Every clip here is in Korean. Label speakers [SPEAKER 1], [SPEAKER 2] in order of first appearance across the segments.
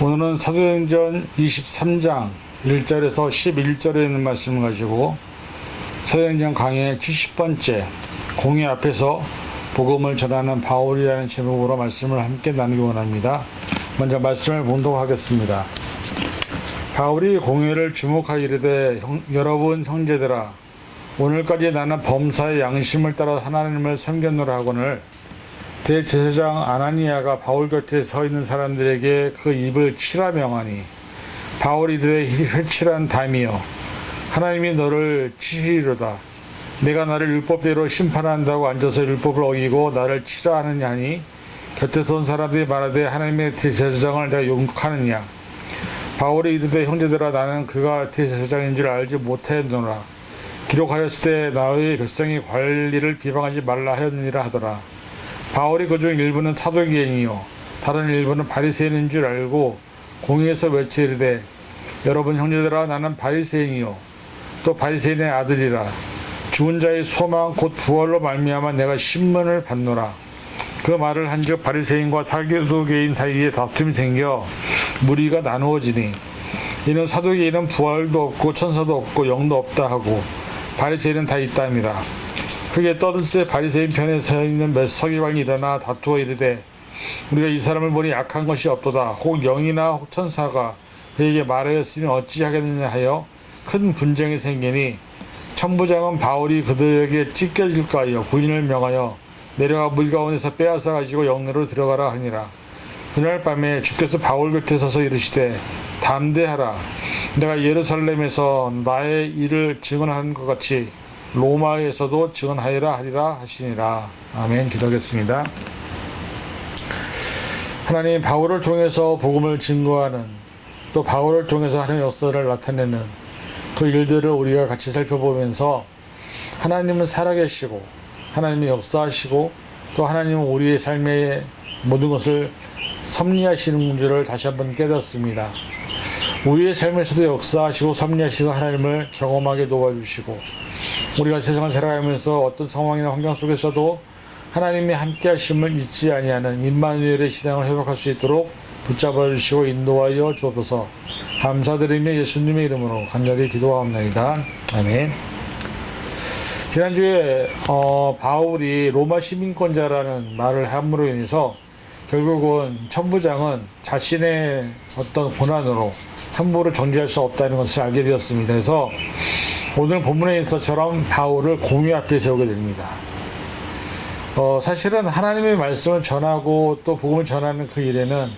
[SPEAKER 1] 오늘은 사도행전 23장 1절에서 11절에 있는 말씀을 가지고 사도행전 강의 70번째 공회 앞에서 복음을 전하는 바울이라는 제목으로 말씀을 함께 나누기 원합니다. 먼저 말씀을 봉독하겠습니다. 바울이 공회를 주목하여 이르되 여러분 형제들아, 오늘까지 나는 범사의 양심을 따라 하나님을 섬겼노라 하거늘 대제사장 아나니아가 바울 곁에 서 있는 사람들에게 그 입을 치라 명하니, 바울이 이르되 회칠한 담이여, 하나님이 너를 치시리로다. 내가 나를 율법대로 심판한다고 앉아서 율법을 어기고 나를 치라 하느냐 하니, 곁에 선 사람들이 말하되 하나님의 대제사장을 내가 욕하느냐. 바울이 이르되 형제들아, 나는 그가 대제사장인 줄 알지 못하였노라. 기록하였을 때 나의 백성이 관리를 비방하지 말라 하였느니라 하더라. 바울이 그중 일부는 사도기인이요 다른 일부는 바리새인인 줄 알고 공회에서 외쳐 이르되 여러분 형제들아, 나는 바리새인이요 또 바리새인의 아들이라. 죽은 자의 소망 곧 부활로 말미암아 내가 신문을 받노라. 그 말을 한즉 바리새인과 사도개인 사이에 다툼이 생겨 무리가 나누어지니, 이는 사도개인은 부활도 없고 천사도 없고 영도 없다 하고 바리새인은 다 있다니라. 크게 떠들새 바리새인 편에 서 있는 몇 서기관이 일어나 다투어 이르되 우리가 이 사람을 보니 악한 것이 없도다. 혹 영이나 혹 천사가 그에게 말하였으면 어찌하겠느냐 하여 큰 분쟁이 생기니, 천부장은 바울이 그들에게 찢겨질까 하여 군인을 명하여 내려가 물 가운데서 빼앗아 가지고 영내로 들어가라 하니라. 그날 밤에 주께서 바울 곁에 서서 이르시되 담대하라. 내가 예루살렘에서 나의 일을 증언하는 것 같이 로마에서도 증언하리라 하리라 하시니라. 아멘. 기도하겠습니다. 하나님, 바울을 통해서 복음을 증거하는, 또 바울을 통해서 하나님의 역사를 나타내는 그 일들을 우리가 같이 살펴보면서 하나님은 살아계시고 하나님이 역사하시고 또 하나님은 우리의 삶의 모든 것을 섭리하시는 줄을 다시 한번 깨닫습니다. 우리의 삶에서도 역사하시고 섭리하시고 하나님을 경험하게 도와주시고, 우리가 세상을 살아가면서 어떤 상황이나 환경 속에서도 하나님이 함께 하심을 잊지 아니하는 임마누엘의 신앙을 회복할 수 있도록 붙잡아 주시고 인도하여 주옵소서. 감사드리며 예수님의 이름으로 간절히 기도하옵나이다. 아멘. 지난주에 바울이 로마 시민권자라는 말을 함으로 인해서 결국은 천부장은 자신의 어떤 고난으로 함부로 정죄할 수 없다는 것을 알게 되었습니다. 그래서 오늘 본문에 있어처럼 바울을 공회 앞에 세우게 됩니다. 사실은 하나님의 말씀을 전하고 또 복음을 전하는 그 일에는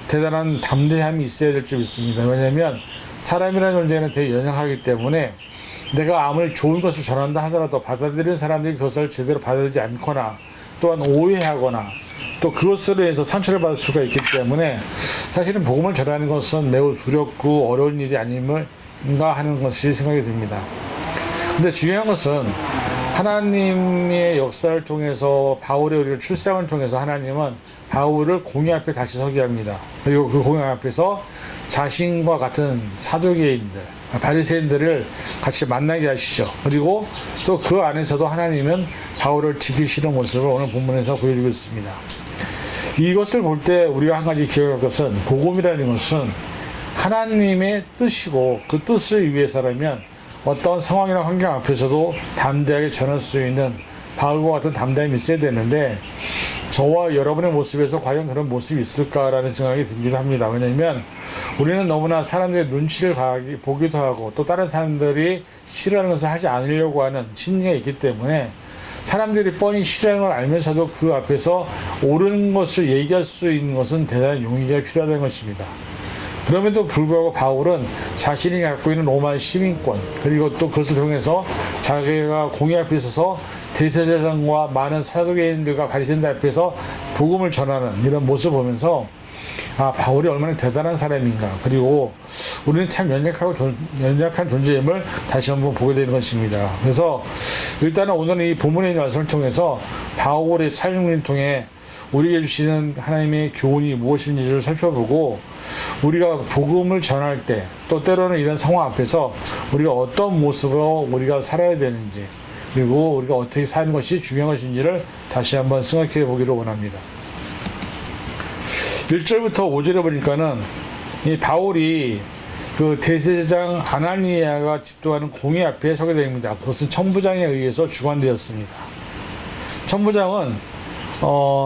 [SPEAKER 1] 대단한 담대함이 있어야 될 줄 믿습니다. 왜냐하면 사람이라는 존재는 되게 연약하기 때문에 내가 아무리 좋은 것을 전한다 하더라도 받아들이는 사람들이 그것을 제대로 받아들이지 않거나 또한 오해하거나 또 그것으로 인해서 상처를 받을 수가 있기 때문에 사실은 복음을 전하는 것은 매우 두렵고 어려운 일이 아닌가 하는 것이 생각이 듭니다. 근데 중요한 것은 하나님의 역사를 통해서 바울의 우리를 출생을 통해서 하나님은 바울을 공회 앞에 다시 서게 합니다. 그리고 그 공회 앞에서 자신과 같은 사도계인들, 바리새인들을 같이 만나게 하시죠. 그리고 또 그 안에서도 하나님은 바울을 지키시는 모습을 오늘 본문에서 보여주고 있습니다. 이것을 볼 때 우리가 한 가지 기억할 것은, 복음이라는 것은 하나님의 뜻이고 그 뜻을 위해서라면 어떤 상황이나 환경 앞에서도 담대하게 전할 수 있는 바울과 같은 담대함이 있어야 되는데, 저와 여러분의 모습에서 과연 그런 모습이 있을까라는 생각이 들기도 합니다. 왜냐하면 우리는 너무나 사람들의 눈치를 보기도 하고 또 다른 사람들이 싫어하는 것을 하지 않으려고 하는 심리가 있기 때문에 사람들이 뻔히 싫어하는 걸 알면서도 그 앞에서 옳은 것을 얘기할 수 있는 것은 대단한 용기가 필요하다는 것입니다. 그럼에도 불구하고 바울은 자신이 갖고 있는 로마 시민권, 그리고 또 그것을 통해서 자기가 공회 앞에 있어서 대제사장과 많은 사도계인들과 바리새인들 앞에서 복음을 전하는 이런 모습을 보면서 바울이 얼마나 대단한 사람인가, 그리고 우리는 참 연약한 존재임을 다시 한번 보게 되는 것입니다. 그래서 일단은 오늘 이 본문의 말씀을 통해서 바울의 삶을 통해 우리에게 주시는 하나님의 교훈이 무엇인지를 살펴보고, 우리가 복음을 전할 때 또 때로는 이런 상황 앞에서 우리가 어떤 모습으로 우리가 살아야 되는지, 그리고 우리가 어떻게 사는 것이 중요한 것인지를 다시 한번 생각해 보기를 원합니다. 1절부터 5절에 보니까는 이 바울이 그 대제사장 아나니아가 집도하는 공회 앞에 서게 됩니다. 그것은 천부장에 의해서 주관되었습니다. 천부장은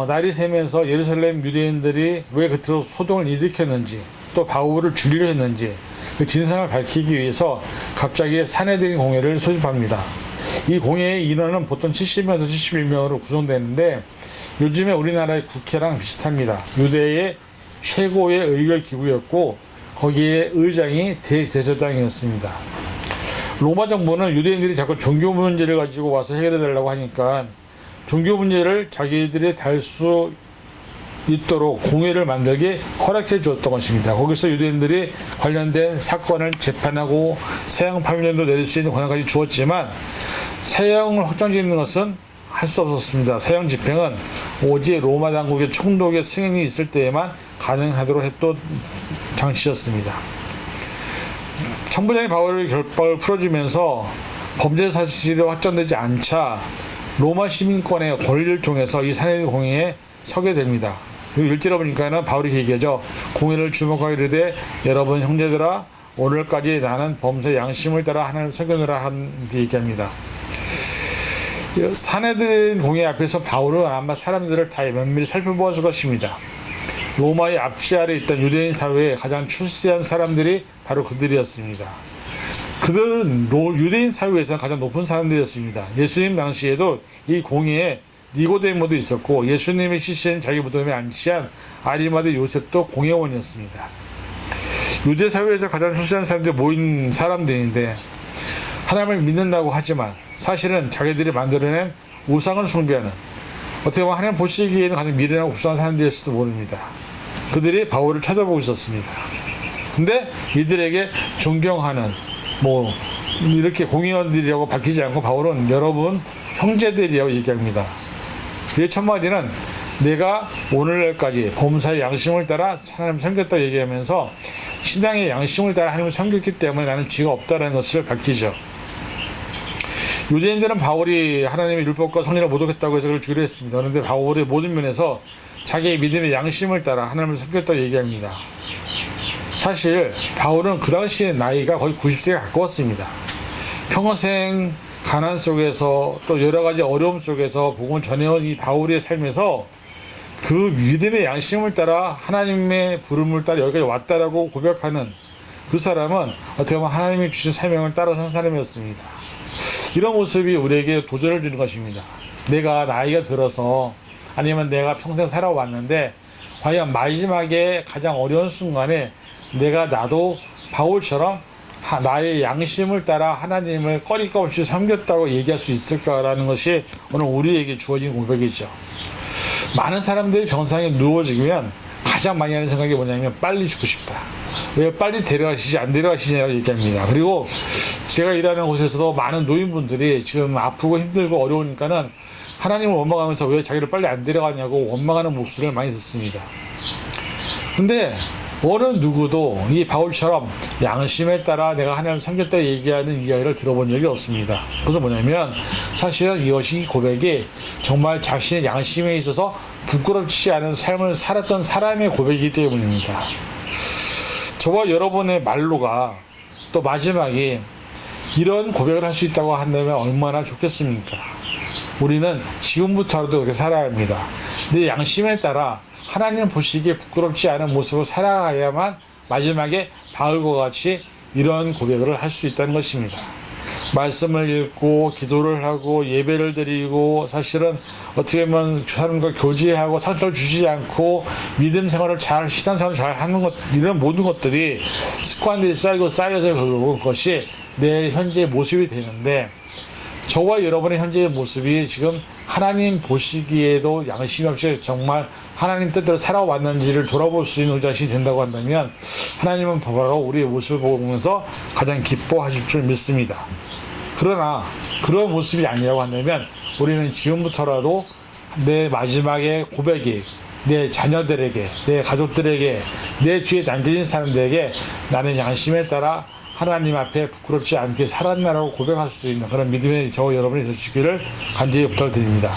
[SPEAKER 1] 날이 새면서 예루살렘 유대인들이 왜 그토록 소동을 일으켰는지, 또 바울을 죽이려 했는지 그 진상을 밝히기 위해서 갑자기 산헤드린 공회를 소집합니다. 이 공회의 인원은 보통 70명에서 71명으로 구성되는데 요즘에 우리나라의 국회랑 비슷합니다. 유대의 최고의 의결 기구였고 거기에 의장이 대제사장이었습니다. 로마 정부는 유대인들이 자꾸 종교 문제를 가지고 와서 해결해 달라고 하니까 종교 문제를 자기들이 다룰 수 있도록 공회를 만들게 허락해 주었던 것입니다. 거기서 유대인들이 관련된 사건을 재판하고 사형 파면도 내릴 수 있는 권한까지 주었지만 사형을 확정짓는 것은 할 수 없었습니다. 사형 집행은 오직 로마 당국의 총독의 승인이 있을 때에만 가능하도록 했던 장치였습니다. 천부장이 바울의 결박을 풀어주면서 범죄 사실이 확정되지 않자 로마 시민권의 권리를 통해서 이 산헤드린 공회에 서게 됩니다. 그리고 일제로 보니까는 바울이 얘기하죠. 공회를 주목하게 이르되 여러분 형제들아 오늘까지 나는 범죄 양심을 따라 하나님을 섬기느라 한 얘기합니다. 산헤드린 공회 앞에서 바울은 아마 사람들을 다 면밀히 살펴보았을 것입니다. 로마의 압제 아래 있던 유대인 사회에 가장 출세한 사람들이 바로 그들이었습니다. 그들은 유대인 사회에서 가장 높은 사람들이었습니다. 예수님 당시에도 이 공회에 니고데모도 있었고 예수님의 시신 자기 무덤에 안치한 아리마대 요셉도 공회원이었습니다. 유대 사회에서 가장 출세한 사람들이 모인 사람들인데 하나님을 믿는다고 하지만 사실은 자기들이 만들어낸 우상을 숭배하는, 어떻게 보면 하나님 보시기에는 가장 미련하고 불쌍한 사람들일지도 모릅니다. 그들이 바울을 쳐다보고 있었습니다. 근데 이들에게 존경하는 이렇게 공의원들이라고 밝히지 않고 바울은 여러분 형제들이라고 얘기합니다. 그의 첫 마디는 내가 오늘날까지 범사의 양심을 따라 하나님을 섬겼다고 얘기하면서 신앙의 양심을 따라 하나님을 섬겼기 때문에 나는 죄가 없다는 것을 밝히죠. 유대인들은 바울이 하나님의 율법과 성령을 모독했다고 해서 그를 죽이려 했습니다. 그런데 바울의 모든 면에서 자기의 믿음의 양심을 따라 하나님을 섬겼다고 얘기합니다. 사실 바울은 그 당시의 나이가 거의 90세에 가까웠습니다. 평생 가난 속에서 또 여러 가지 어려움 속에서 복음을 전해온 이 바울의 삶에서 그 믿음의 양심을 따라 하나님의 부름을 따라 여기까지 왔다라고 고백하는 그 사람은 어떻게 보면 하나님이 주신 사명을 따라 산 사람이었습니다. 이런 모습이 우리에게 도전을 주는 것입니다. 내가 나이가 들어서 아니면 내가 평생 살아왔는데 과연 마지막에 가장 어려운 순간에 나도 바울처럼 나의 양심을 따라 하나님을 꺼리낌 없이 섬겼다고 얘기할 수 있을까라는 것이 오늘 우리에게 주어진 고백이죠. 많은 사람들이 병상에 누워지면 가장 많이 하는 생각이 뭐냐면 빨리 죽고 싶다. 왜 빨리 데려가시지 안 데려가시냐고 얘기합니다. 그리고 제가 일하는 곳에서도 많은 노인분들이 지금 아프고 힘들고 어려우니까는 하나님을 원망하면서 왜 자기를 빨리 안 데려가냐고 원망하는 목소리를 많이 듣습니다. 근데 어느 누구도 이 바울처럼 양심에 따라 내가 하나님을 섬겼다 얘기하는 이야기를 들어본 적이 없습니다. 그래서 뭐냐면 사실은 이것이 고백이 정말 자신의 양심에 있어서 부끄럽지 않은 삶을 살았던 사람의 고백이기 때문입니다. 저와 여러분의 말로가 또 마지막에 이런 고백을 할 수 있다고 한다면 얼마나 좋겠습니까? 우리는 지금부터라도 그렇게 살아야 합니다. 내 양심에 따라 하나님 보시기에 부끄럽지 않은 모습으로 살아가야만 마지막에 바울과 같이 이런 고백을 할 수 있다는 것입니다. 말씀을 읽고 기도를 하고 예배를 드리고 사실은 어떻게 보면 사람과 교제하고 상처를 주지 않고 믿음 생활을 잘 신앙생활을 잘 하는 것, 이런 모든 것들이 습관들이 쌓여서 결국은 그것이 내 현재의 모습이 되는데 저와 여러분의 현재의 모습이 지금 하나님 보시기에도 양심 없이 정말 하나님 뜻대로 살아왔는지를 돌아볼 수 있는 자신이 된다고 한다면 하나님은 바로 우리의 모습을 보면서 가장 기뻐하실 줄 믿습니다. 그러나 그런 모습이 아니라고 한다면 우리는 지금부터라도 내 마지막의 고백이 내 자녀들에게, 내 가족들에게, 내 뒤에 남겨진 사람들에게 나는 양심에 따라 하나님 앞에 부끄럽지 않게 살았나라고 고백할 수 있는 그런 믿음의 저와 여러분이 되시기를 간절히 부탁드립니다.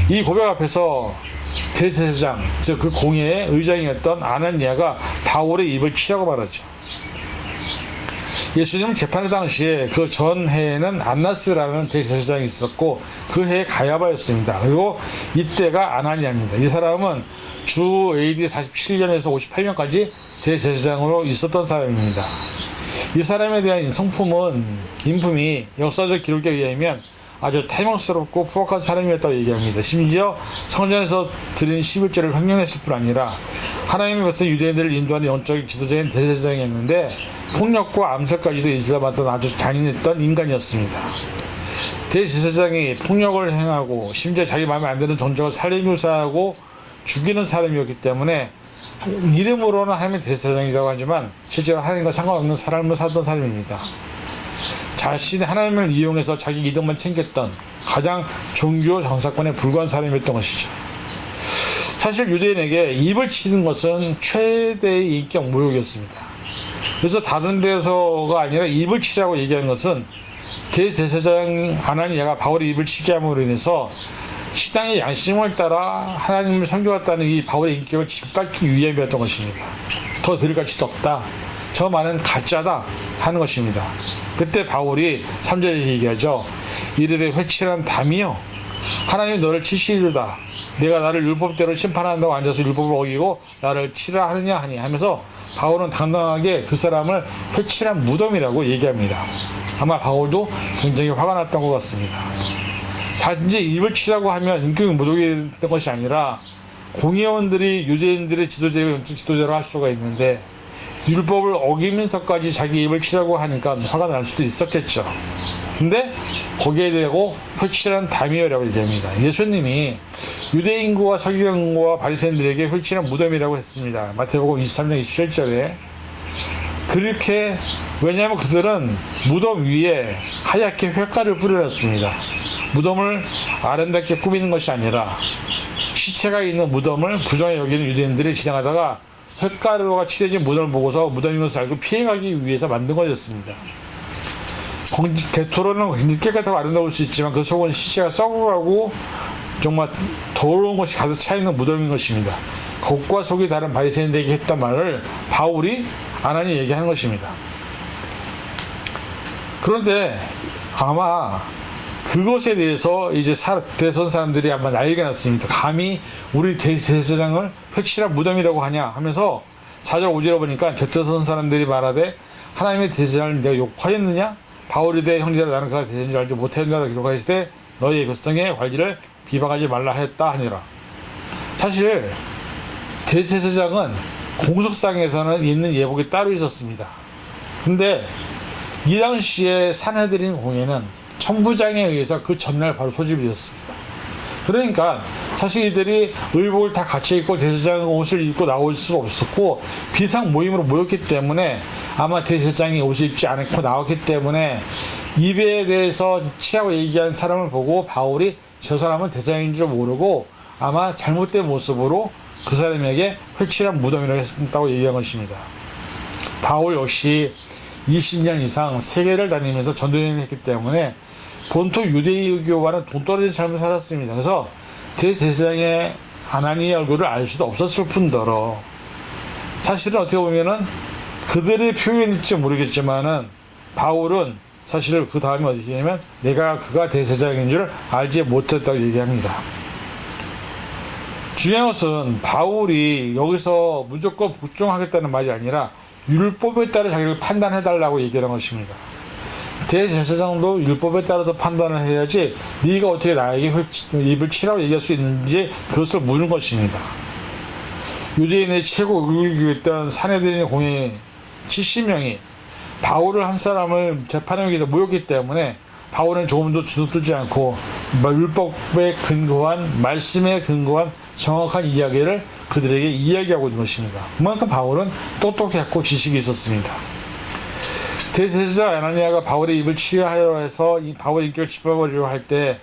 [SPEAKER 1] 이 고백 앞에서 대제사장, 즉 그 공회의 의장이었던 아나니아가 바울의 입을 치라고 말하죠. 예수님 재판 당시에 그 전 해에는 안나스라는 대제사장이 있었고 그 해에 가야바였습니다. 그리고 이때가 아나니아입니다. 이 사람은 주 AD 47년에서 58년까지 대제사장으로 있었던 사람입니다. 이 사람에 대한 인품이 역사적 기록에 의하면 아주 탐욕스럽고 포악한 사람이었다고 얘기합니다. 심지어 성전에서 드린 11조를 횡령했을 뿐 아니라 하나님의 것을 유대인들을 인도하는 영적 지도자인 대제사장이었는데 폭력과 암살까지도 일삼았던 아주 잔인했던 인간이었습니다. 대제사장이 폭력을 행하고 심지어 자기 마음에 안 드는 존재를 살인묘사하고 죽이는 사람이었기 때문에 이름으로는 하나님의 대제사장이라고 하지만 실제로 하나님과 상관없는 삶을 살던 사람입니다. 자신이 하나님을 이용해서 자기 이득만 챙겼던 가장 종교 정사건에 불과한 사람이었던 것이죠. 사실 유대인에게 입을 치는 것은 최대의 인격 모욕이었습니다. 그래서 다른 데서가 아니라 입을 치라고 얘기하는 것은 대제사장 아나니아가 바울의 입을 치게 함으로 인해서 신앙의 양심을 따라 하나님을 섬겨왔다는 이 바울의 인격을 짓밟기 위함이었던 것입니다. 더 들을 가치도 없다. 저 말은 가짜다 하는 것입니다. 그때 바울이 3절에 얘기하죠. 이르되 회칠한 담이여 하나님이 너를 치시리로다. 내가 나를 율법대로 심판한다고 앉아서 율법을 어기고 나를 치라 하느냐 하니 하면서 바울은 당당하게 그 사람을 회칠한 무덤이라고 얘기합니다. 아마 바울도 굉장히 화가 났던 것 같습니다. 단지 입을 치라고 하면 인격이 모독이 됐던 것이 아니라 공회원들이 유대인들의 지도자고 영적 지도자로 할 수가 있는데 율법을 어기면서까지 자기 입을 치라고 하니까 화가 날 수도 있었겠죠. 근데 거기에 대고 회칠한 담이여라고 얘기합니다. 예수님이 유대인과 서기관과 바리새인들에게 회칠한 무덤이라고 했습니다. 마태복음 23장 27절에 그렇게 왜냐하면 그들은 무덤 위에 하얗게 횟가를 뿌려놨습니다. 무덤을 아름답게 꾸미는 것이 아니라 시체가 있는 무덤을 부정히 여기는 유대인들이 지나가다가 횟가루가 칠해진 무덤을 보고서 무덤인 것을 알고 피해가기 위해서 만든 것이었습니다. 겉으로는 굉장히 깨끗하고 아름다울 수 있지만 그 속은 시체가 썩어가고 정말 더러운 것이 가득 차있는 무덤인 것입니다. 겉과 속이 다른 바리새인들에게 했던 말을 바울이 아나니 얘기하는 것입니다. 그런데 아마 그것에 대해서 이제 대선 사람들이 아마 난리가 났습니다. 감히 우리 대제사장을 회칠한 무덤이라고 하냐 하면서 4절 5절에 보니까 곁에 선 사람들이 말하되 하나님의 대제사장을 내가 욕하였느냐? 바울이 대 형제라 나는 그가 대제사장인 줄 알지 못하였느냐고 기록하였을 때 너희의 백성의 관리를 비방하지 말라 하였다 하니라. 사실 대제사장은 공석상에서는 있는 예복이 따로 있었습니다. 근데 이 당시에 산헤드린 공회는 천부장에 의해서 그 전날 바로 소집이 되었습니다. 그러니까 사실 이들이 의복을 다 갖춰 입고 대제사장 옷을 입고 나올 수가 없었고 비상 모임으로 모였기 때문에 아마 대제사장이 옷을 입지 않고 나왔기 때문에 입에 대해서 치라고 얘기한 사람을 보고 바울이 저 사람은 대제사장인 줄 모르고 아마 잘못된 모습으로 그 사람에게 회칠한 무덤이라고 했다고 얘기한 것입니다. 바울 역시 20년 이상 세계를 다니면서 전도연을 했기 때문에 본토 유대교와는 동떨어진 삶을 살았습니다. 그래서 대제사장의 아나니의 얼굴을 알 수도 없었을 뿐더러 사실은 어떻게 보면은 그들의 표현일지 모르겠지만은 바울은 사실 그 다음에 어떻게 했냐면 내가 그가 대제사장인 줄 알지 못했다고 얘기합니다. 중요한 것은 바울이 여기서 무조건 복종하겠다는 말이 아니라 율법에 따라 자기를 판단해달라고 얘기하는 것입니다. 대제사장도 율법에 따라서 판단을 해야지 네가 어떻게 나에게 입을 치라고 얘기할 수 있는지 그것을 묻는 것입니다. 유대인의 최고 의결교였던 산헤드린 공회 70명이 바울을 한 사람을 재판하기 위해서 모였기 때문에 바울은 조금도 주눅들지 않고 율법에 근거한 말씀에 근거한 정확한 이야기를 그들에게 이야기하고 있는 것입니다. 그만큼 바울은 똑똑했고 지식이 있었습니다. 대제사장 아나니아가 바울의 입을 치하려 해서 이 바울의 인격을 짚어버리려 할 때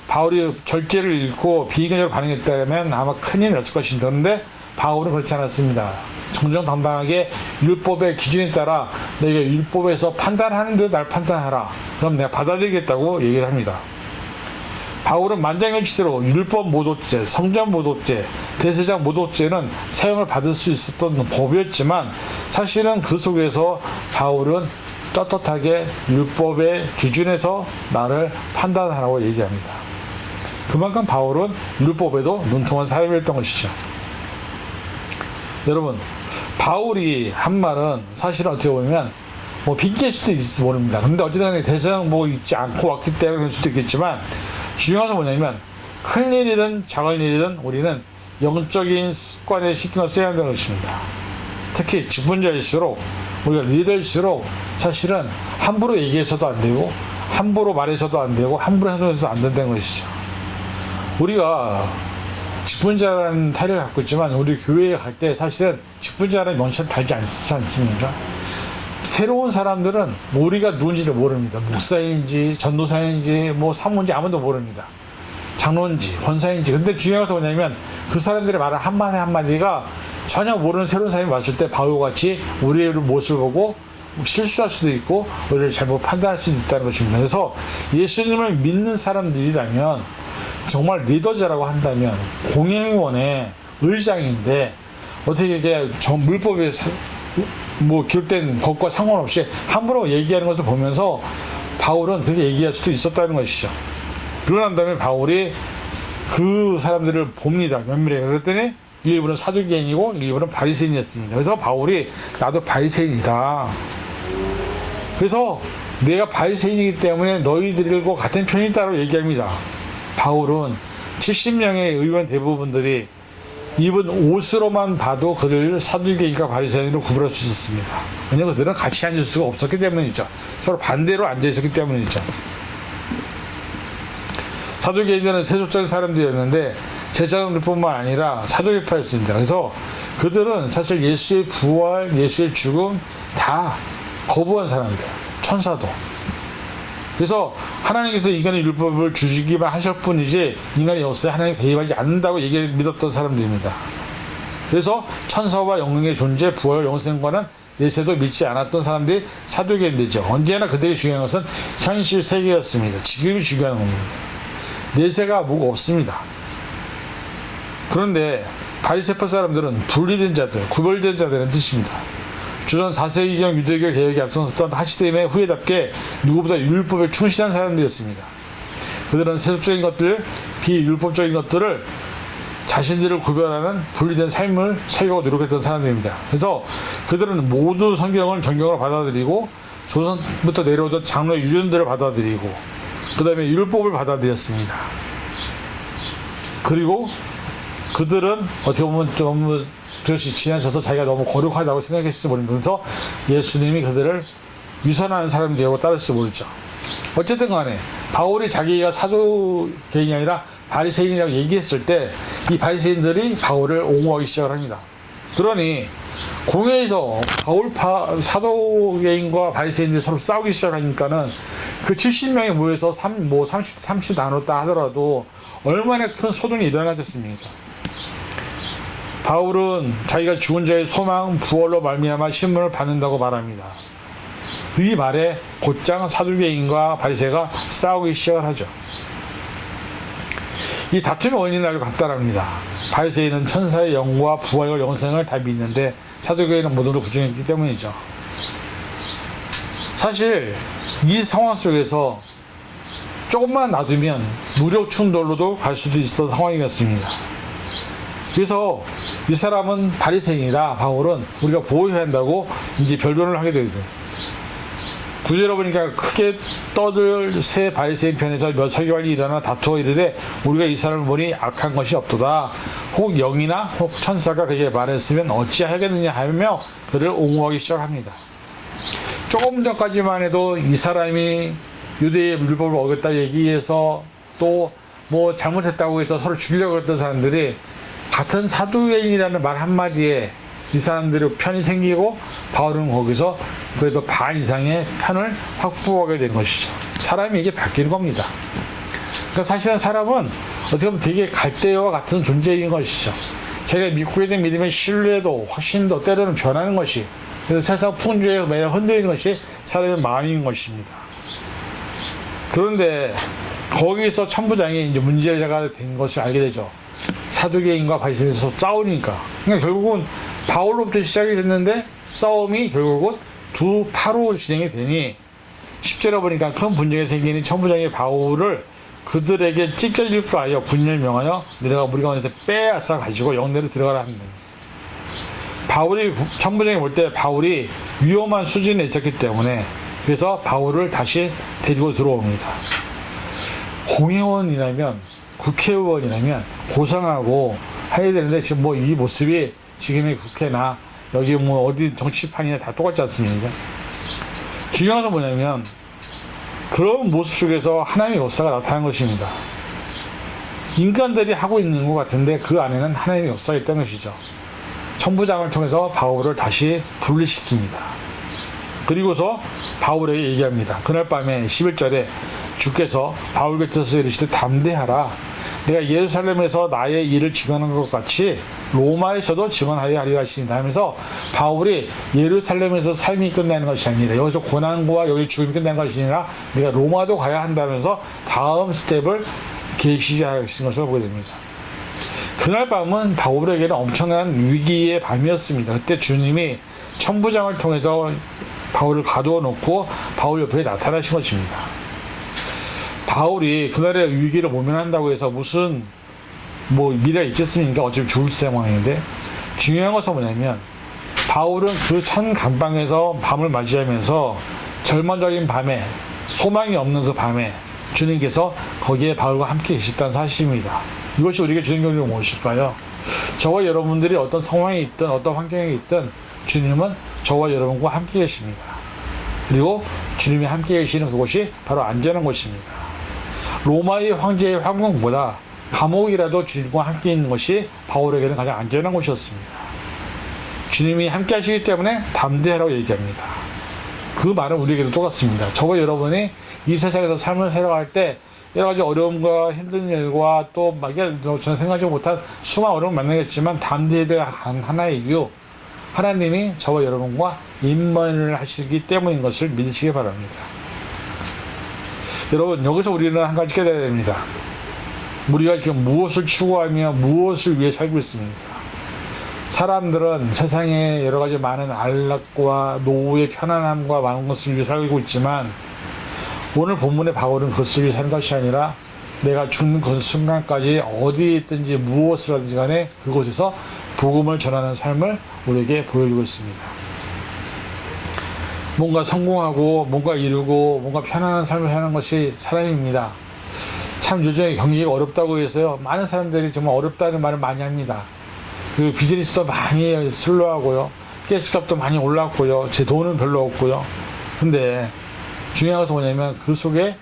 [SPEAKER 1] 바울이 절제를 잃고 비인간적으로 반응했다면 아마 큰일이 났을 것입니다. 그런데 바울은 그렇지 않았습니다. 정정당당하게 율법의 기준에 따라 너희가 율법에서 판단하는 대로 날 판단하라. 그럼 내가 받아들이겠다고 얘기를 합니다. 바울은 만장일치로 율법 모독죄, 성전 모독죄, 대제사장 모독죄는 사용을 받을 수 있었던 법이었지만 사실은 그 속에서 바울은 떳떳하게 율법의 기준에서 나를 판단하라고 얘기합니다. 그만큼 바울은 율법에도 눈통한 사람이었던 것이죠. 여러분, 바울이 한 말은 사실은 어떻게 보면 뭐 핑계일 수도 있을지 모릅니다. 근데 어쨌든 대세상 뭐 있지 않고 왔기 때문에 그럴 수도 있겠지만 중요한 건 뭐냐면 큰 일이든 작은 일이든 우리는 영적인 습관에 신경을 써야 한다는 것입니다. 특히 직분자일수록 우리가 리더일수록 사실은 함부로 얘기해서도 안 되고 함부로 말해서도 안 되고 함부로 행동해서도 안 된다는 것이죠. 우리가 직분자라는 타이틀을 갖고 있지만 우리 교회에 갈 때 사실은 직분자라는 명칭을 달지 않습니까? 새로운 사람들은 우리가 누군지를 모릅니다. 목사인지 전도사인지 뭐 사모인지 아무도 모릅니다. 장로인지 권사인지. 근데 중요한 것은 뭐냐면 그 사람들의 말을 한마디 한마디가 전혀 모르는 새로운 사람이 왔을 때 바울과 같이 우리의 모습을 보고 실수할 수도 있고 우리를 잘못 판단할 수도 있다는 것입니다. 그래서 예수님을 믿는 사람들이라면 정말 리더자라고 한다면 공회원의 의장인데 어떻게 이게 물법에 뭐 기록된 법과 상관없이 함부로 얘기하는 것을 보면서 바울은 그렇게 얘기할 수도 있었다는 것이죠. 그러고 난 다음에 바울이 그 사람들을 봅니다. 면밀하게. 그랬더니 일부는 사두개인이고 일부는 바리새인이었습니다. 그래서 바울이 나도 바리새인이다. 그래서 내가 바리새인이기 때문에 너희들과 같은 편이다라고 얘기합니다. 바울은 70명의 의원 대부분들이 입은 옷으로만 봐도 그들 사두개인과 바리새인으로 구분할 수 있었습니다. 왜냐하면 그들은 같이 앉을 수가 없었기 때문이죠. 서로 반대로 앉아 있었기 때문이죠. 사두개인들은 세속적인 사람들이었는데 제자들뿐만 아니라 사두개파였습니다. 그래서 그들은 사실 예수의 부활, 예수의 죽음 다 거부한 사람들, 천사도. 그래서 하나님께서 인간의 율법을 주시기만 하실 뿐이지 인간의 역사에 하나님이 개입하지 않는다고 믿었던 사람들입니다. 그래서 천사와 영능의 존재, 부활, 영생과는 내세도 믿지 않았던 사람들이 사두개인들이죠. 언제나 그들에게 중요한 것은 현실 세계였습니다. 지금이 중요한 겁니다. 내세가 뭐가 없습니다. 그런데 바리새파 사람들은 분리된 자들, 구별된 자들의 뜻입니다. 주전 4세기경 유대교 개혁에 앞서섰던 하시됨의 후예답게 누구보다 율법에 충실한 사람들이었습니다. 그들은 세속적인 것들, 비율법적인 것들을 자신들을 구별하는 분리된 삶을 살려고 노력했던 사람들입니다. 그래서 그들은 모두 성경을 정경으로 받아들이고 조선부터 내려오던 장로의 유전들을 받아들이고 그 다음에 율법을 받아들였습니다. 그리고 그들은 어떻게 보면 좀 그것이 지나쳐서 자기가 너무 거룩하다고 생각했을지 모르면서 예수님이 그들을 위선하는 사람이 되고 따를지 모르죠. 어쨌든 간에 바울이 자기가 사두개인이 아니라 바리새인이라고 얘기했을 때 이 바리새인들이 바울을 옹호하기 시작을 합니다. 그러니 공회에서 바울파 사두개인과 바리새인들이 서로 싸우기 시작하니까는 그 70명이 모여서 30 나눴다 하더라도 얼마나 큰 소동이 일어나겠습니까? 바울은 자기가 죽은 자의 소망, 부활로 말미암아 신문을 받는다고 말합니다. 이 말에 곧장 사두개인과 바리새가 싸우기 시작을 하죠. 이 다툼의 원인은 아주 간단합니다. 바리새인은 천사의 영과 부활과 영생을 다 믿는데 사두개인은 모두를 부정했기 때문이죠. 사실 이 상황 속에서 조금만 놔두면 무력 충돌로도 갈 수도 있었던 상황이었습니다. 그래서 이 사람은 바리새인이다. 바울은 우리가 보호해야 한다고 이제 변론을 하게 되죠. 구절에 보니까 크게 떠들 새 바리새인 편에서 몇 설교관이 일어나 다투어 이르되 우리가 이 사람을 보니 악한 것이 없도다. 혹 영이나 혹 천사가 그에게 말했으면 어찌하겠느냐 하며 그를 옹호하기 시작합니다. 조금 전까지만 해도 이 사람이 유대의 율법을 어겼다 얘기해서 또 뭐 잘못했다고 해서 서로 죽이려고 했던 사람들이 같은 사두개인이라는 말 한마디에 이 사람들의 편이 생기고 바울은 거기서 그래도 반 이상의 편을 확보하게 되는 것이죠. 사람이 이게 바뀌는 겁니다. 그러니까 사실은 사람은 어떻게 보면 되게 갈대와 같은 존재인 것이죠. 제가 믿고 있는 믿음의 신뢰도 확신도 때로는 변하는 것이 그래서 세상 풍조에 매일 흔들리는 것이 사람의 마음인 것입니다. 그런데 거기서 천부장이 이제 문제가 된 것을 알게 되죠. 사두개인과 바리새인에서 싸우니까. 그러니까 결국은 바울로부터 시작이 됐는데 싸움이 결국은 두 파로 진행이 되니 10절에 보니까 큰 분쟁이 생기니 천부장이 바울을 그들에게 찢겨질 줄 알여 군인을 명하여 내려가 무리 가운데서 빼앗아 가지고 영내로 들어가라 합니다. 바울이 천부장이 볼 때 바울이 위험한 수준에 있었기 때문에 그래서 바울을 다시 데리고 들어옵니다. 공회원이라면 국회의원이라면 고상하고 해야 되는데 지금 뭐 이 모습이 지금의 국회나 여기 뭐 어디 정치판이나 다 똑같지 않습니까? 중요한 건 뭐냐면 그런 모습 속에서 하나님의 역사가 나타난 것입니다. 인간들이 하고 있는 것 같은데 그 안에는 하나님의 역사가 있다는 것이죠. 천부장을 통해서 바울을 다시 분리시킵니다. 그리고서 바울에게 얘기합니다. 그날 밤에 11절에 주께서 바울 곁에서 이르시되 담대하라. 내가 예루살렘에서 나의 일을 증언한 것 같이 로마에서도 증언하여 하리라 하시니라 하면서 바울이 예루살렘에서 삶이 끝나는 것이 아니라 여기서 고난과 여기 죽음이 끝나는 것이 아니라 내가 로마도 가야 한다면서 다음 스텝을 계시하신 것을 보게 됩니다. 그날 밤은 바울에게는 엄청난 위기의 밤이었습니다. 그때 주님이 천부장을 통해서 바울을 가두어 놓고 바울 옆에 나타나신 것입니다. 바울이 그날의 위기를 모면한다고 해서 무슨 뭐 미래가 있겠습니까? 어차피 죽을 상황인데 중요한 것은 뭐냐면 바울은 그 찬 감방에서 밤을 맞이하면서 절망적인 밤에 소망이 없는 그 밤에 주님께서 거기에 바울과 함께 계셨다는 사실입니다. 이것이 우리에게 주는 경우는 무엇일까요? 저와 여러분들이 어떤 상황에 있든 어떤 환경에 있든 주님은 저와 여러분과 함께 계십니다. 그리고 주님이 함께 계시는 그곳이 바로 안전한 곳입니다. 로마의 황제의 황궁보다 감옥이라도 주님과 함께 있는 것이 바울에게는 가장 안전한 곳이었습니다. 주님이 함께 하시기 때문에 담대하라고 얘기합니다. 그 말은 우리에게도 똑같습니다. 저와 여러분이 이 세상에서 삶을 살아갈 때 여러 가지 어려움과 힘든 일과 또 막 저는 생각하지 못한 수많은 어려움을 만나겠지만 담대해야 될 하나의 이유, 하나님이 저와 여러분과 임만을 하시기 때문인 것을 믿으시기 바랍니다. 여러분, 여기서 우리는 한 가지 깨달아야 됩니다. 우리가 지금 무엇을 추구하며 무엇을 위해 살고 있습니까? 사람들은 세상에 여러 가지 많은 안락과 노후의 편안함과 많은 것을 위해 살고 있지만 오늘 본문의 바울은 그것을 위해 사는 것이 아니라 내가 죽는 그 순간까지 어디에 있든지 무엇을 하든지 간에 그곳에서 복음을 전하는 삶을 우리에게 보여주고 있습니다. 뭔가 성공하고 뭔가 이루고 뭔가 편안한 삶을 사는 것이 사람입니다. 참 요즘에 경기가 어렵다고 해서요, 많은 사람들이 정말 어렵다는 말을 많이 합니다. 그 비즈니스도 많이 슬로하고요, 가스값도 많이 올랐고요, 제 돈은 별로 없고요. 근데 중요한 것은 뭐냐면 그 속에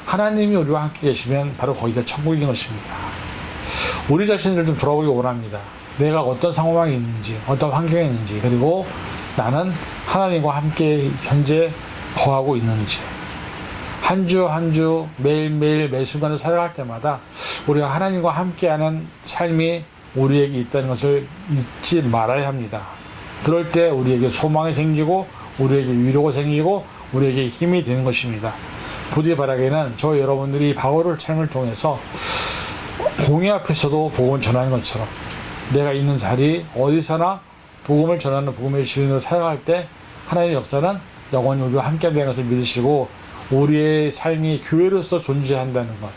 [SPEAKER 1] 하나님이 우리와 함께 계시면 바로 거기가 천국인 것입니다. 우리 자신을 좀 돌아보기 원합니다. 내가 어떤 상황이 있는지, 어떤 환경에 있는지, 그리고 나는 하나님과 함께 현재 거하고 있는지, 한 주 한 주 매일매일 매 순간을 살아갈 때마다 우리가 하나님과 함께하는 삶이 우리에게 있다는 것을 잊지 말아야 합니다. 그럴 때 우리에게 소망이 생기고 우리에게 위로가 생기고 우리에게 힘이 되는 것입니다. 부디 바라기는 저 여러분들이 바울의 삶을 통해서 공의 앞에서도 복음을 전하는 것처럼 내가 있는 자리 어디서나 복음을 전하는 복음의 시인으로 살아갈 때 하나님의 역사는 영원히 우리와 함께한다는 것을 믿으시고 우리의 삶이 교회로서 존재한다는 것,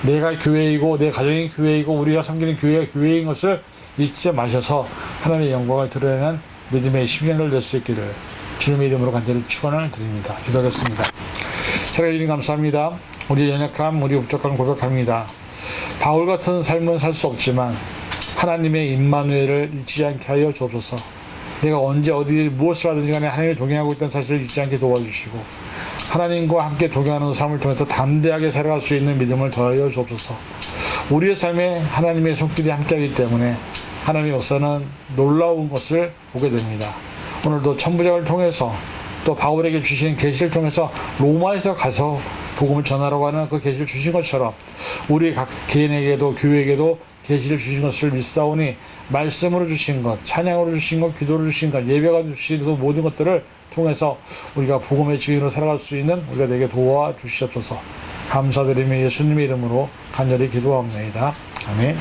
[SPEAKER 1] 내가 교회이고 내 가정이 교회이고 우리가 섬기는 교회가 교회인 것을 잊지 마셔서 하나님의 영광을 드러내는 믿음의 심령을 낼 수 있기를 주님의 이름으로 간절히 축원을 드립니다. 기도하겠습니다. 사랑해 주님 감사합니다. 우리의 연약함, 우리의 부족함을 고백합니다. 바울 같은 삶은 살 수 없지만 하나님의 임마누엘을 잊지 않게 하여 주옵소서. 내가 언제 어디 무엇을 하든지 간에 하나님을 동행하고 있다는 사실을 잊지 않게 도와주시고 하나님과 함께 동행하는 삶을 통해서 담대하게 살아갈 수 있는 믿음을 더하여 주옵소서. 우리의 삶에 하나님의 손길이 함께하기 때문에 하나님의 역사는 놀라운 것을 보게 됩니다. 오늘도 천부장을 통해서 또 바울에게 주신 계시를 통해서 로마에서 가서 복음을 전하라고 하는 그 계시를 주신 것처럼 우리 각 개인에게도 교회에게도 계시를 주신 것을 믿사오니 말씀으로 주신 것, 찬양으로 주신 것, 기도로 주신 것, 예배가 주신 그 모든 것들을 통해서 우리가 복음의 증인으로 살아갈 수 있는 우리가 되게 도와주시옵소서. 감사드리며 예수님의 이름으로 간절히 기도하옵나이다. 아멘.